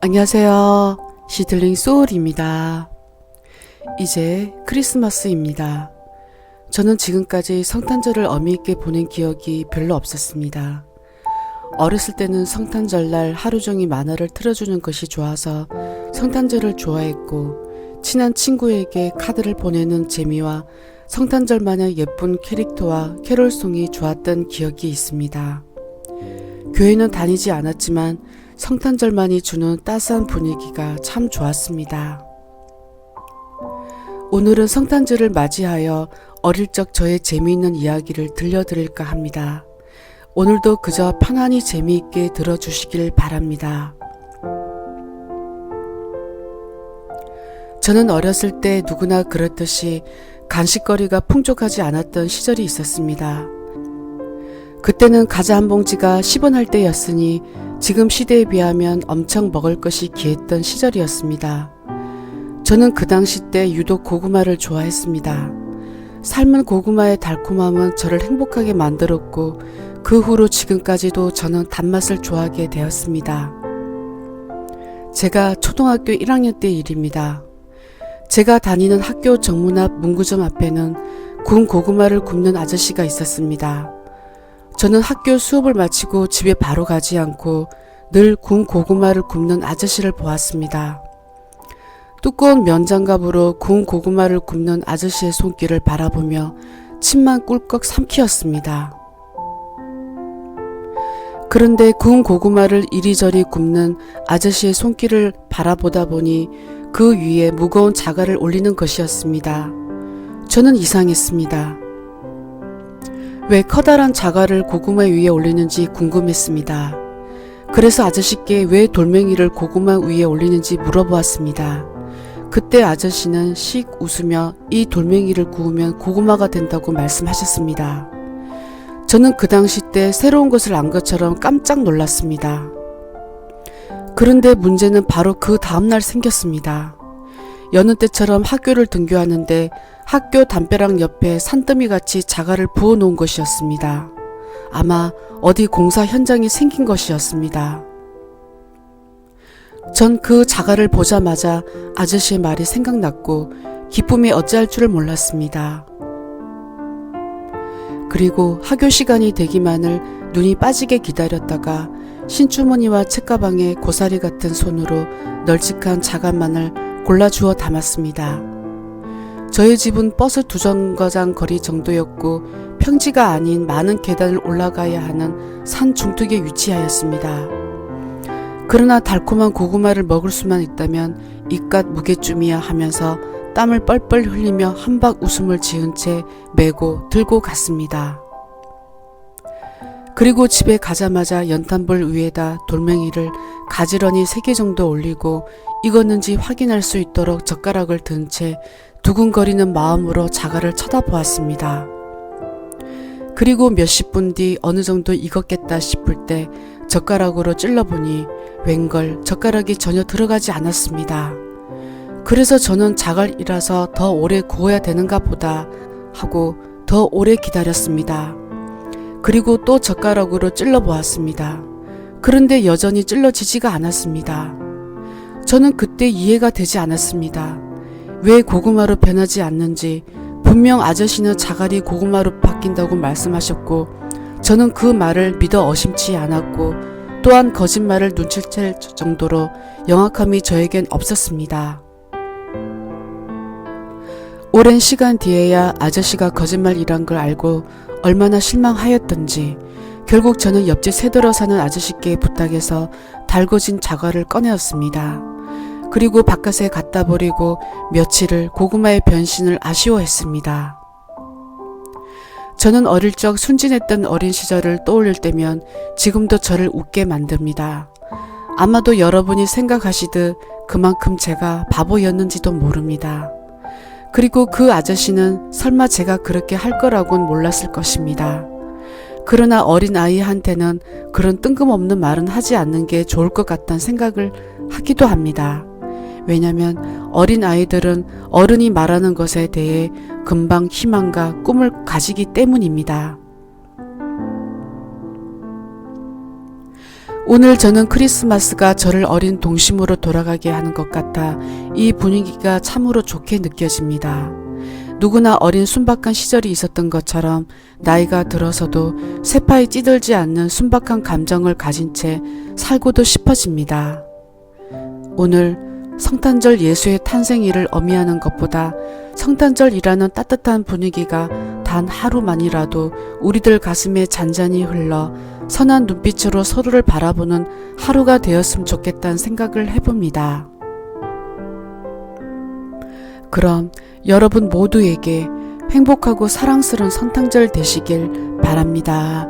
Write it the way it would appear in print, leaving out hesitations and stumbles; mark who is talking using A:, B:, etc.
A: 안녕하세요. 시들링 소울입니다. 이제 크리스마스입니다. 저는 지금까지 성탄절을 어미있게 보낸 기억이 별로 없었습니다. 어렸을 때는 성탄절날 하루 종일 만화를 틀어주는 것이 좋아서 성탄절을 좋아했고, 친한 친구에게 카드를 보내는 재미와 성탄절마냥 예쁜 캐릭터와 캐롤송이 좋았던 기억이 있습니다. 교회는 다니지 않았지만 성탄절만이 주는 따스한 분위기가 참 좋았습니다. 오늘은 성탄절을 맞이하여 어릴 적 저의 재미있는 이야기를 들려드릴까 합니다. 오늘도 그저 편안히 재미있게 들어주시길 바랍니다. 저는 어렸을 때 누구나 그렇듯이 간식거리가 풍족하지 않았던 시절이 있었습니다. 그때는 과자 한 봉지가 10원 할 때였으니 지금 시대에 비하면 엄청 먹을 것이 귀했던 시절이었습니다. 저는 그 당시 때 유독 고구마를 좋아했습니다. 삶은 고구마의 달콤함은 저를 행복하게 만들었고, 그 후로 지금까지도 저는 단맛을 좋아하게 되었습니다. 제가 초등학교 1학년 때 일입니다. 제가 다니는 학교 정문 앞 문구점 앞에는 구운 고구마를 굽는 아저씨가 있었습니다. 저는 학교 수업을 마치고 집에 바로 가지 않고 늘 구운 고구마를 굽는 아저씨를 보았습니다. 두꺼운 면장갑으로 구운 고구마를 굽는 아저씨의 손길을 바라보며 침만 꿀꺽 삼키었습니다. 그런데 구운 고구마를 이리저리 굽는 아저씨의 손길을 바라보다 보니 그 위에 무거운 자갈을 올리는 것이었습니다. 저는 이상했습니다. 왜 커다란 자갈을 고구마 위에 올리는지 궁금했습니다. 그래서 아저씨께 왜 돌멩이를 고구마 위에 올리는지 물어보았습니다. 그때 아저씨는 씩 웃으며 이 돌멩이를 구우면 고구마가 된다고 말씀하셨습니다. 저는 그 당시 때 새로운 것을 안 것처럼 깜짝 놀랐습니다. 그런데 문제는 바로 그 다음날 생겼습니다. 여느 때처럼 학교를 등교하는데 학교 담벼락 옆에 산더미같이 자갈을 부어놓은 것이었습니다. 아마 어디 공사 현장이 생긴 것이었습니다. 전 그 자갈을 보자마자 아저씨의 말이 생각났고 기쁨이 어찌할 줄을 몰랐습니다. 그리고 학교 시간이 되기만을 눈이 빠지게 기다렸다가 신주머니와 책가방에 고사리 같은 손으로 널찍한 자갈만을 골라주어 담았습니다. 저희 집은 버스 2정거장 거리 정도였고 평지가 아닌 많은 계단을 올라가야 하는 산 중턱에 위치하였습니다. 그러나 달콤한 고구마를 먹을 수만 있다면 이깟 무게쯤이야 하면서 땀을 뻘뻘 흘리며 한박 웃음을 지은 채 메고 들고 갔습니다. 그리고 집에 가자마자 연탄불 위에다 돌멩이를 가지런히 3개 정도 올리고 익었는지 확인할 수 있도록 젓가락을 든 채 두근거리는 마음으로 자갈을 쳐다보았습니다. 그리고 몇십 분 뒤 어느 정도 익었겠다 싶을 때 젓가락으로 찔러보니 웬걸 젓가락이 전혀 들어가지 않았습니다. 그래서 저는 자갈이라서 더 오래 구워야 되는가 보다 하고 더 오래 기다렸습니다. 그리고 또 젓가락으로 찔러보았습니다. 그런데 여전히 찔러지지가 않았습니다. 저는 그때 이해가 되지 않았습니다. 왜 고구마로 변하지 않는지. 분명 아저씨는 자갈이 고구마로 바뀐다고 말씀하셨고 저는 그 말을 믿어 의심치 않았고 또한 거짓말을 눈치챌 정도로 영악함이 저에겐 없었습니다. 오랜 시간 뒤에야 아저씨가 거짓말이란 걸 알고 얼마나 실망하였던지 결국 저는 옆집 새들어 사는 아저씨께 부탁해서 달궈진 자갈을 꺼내었습니다. 그리고 바깥에 갖다 버리고 며칠을 고구마의 변신을 아쉬워했습니다. 저는 어릴 적 순진했던 어린 시절을 떠올릴 때면 지금도 저를 웃게 만듭니다. 아마도 여러분이 생각하시듯 그만큼 제가 바보였는지도 모릅니다. 그리고 그 아저씨는 설마 제가 그렇게 할 거라고는 몰랐을 것입니다. 그러나 어린 아이한테는 그런 뜬금없는 말은 하지 않는 게 좋을 것 같다는 생각을 하기도 합니다. 왜냐면 어린 아이들은 어른이 말하는 것에 대해 금방 희망과 꿈을 가지기 때문입니다. 오늘 저는 크리스마스가 저를 어린 동심으로 돌아가게 하는 것 같아 이 분위기가 참으로 좋게 느껴집니다. 누구나 어린 순박한 시절이 있었던 것처럼 나이가 들어서도 새파이 찌들지 않는 순박한 감정을 가진 채 살고도 싶어집니다. 오늘 성탄절 예수의 탄생일을 어미하는 것보다 성탄절이라는 따뜻한 분위기가 단 하루만이라도 우리들 가슴에 잔잔히 흘러 선한 눈빛으로 서로를 바라보는 하루가 되었으면 좋겠다는 생각을 해봅니다. 그럼 여러분 모두에게 행복하고 사랑스러운 성탄절 되시길 바랍니다.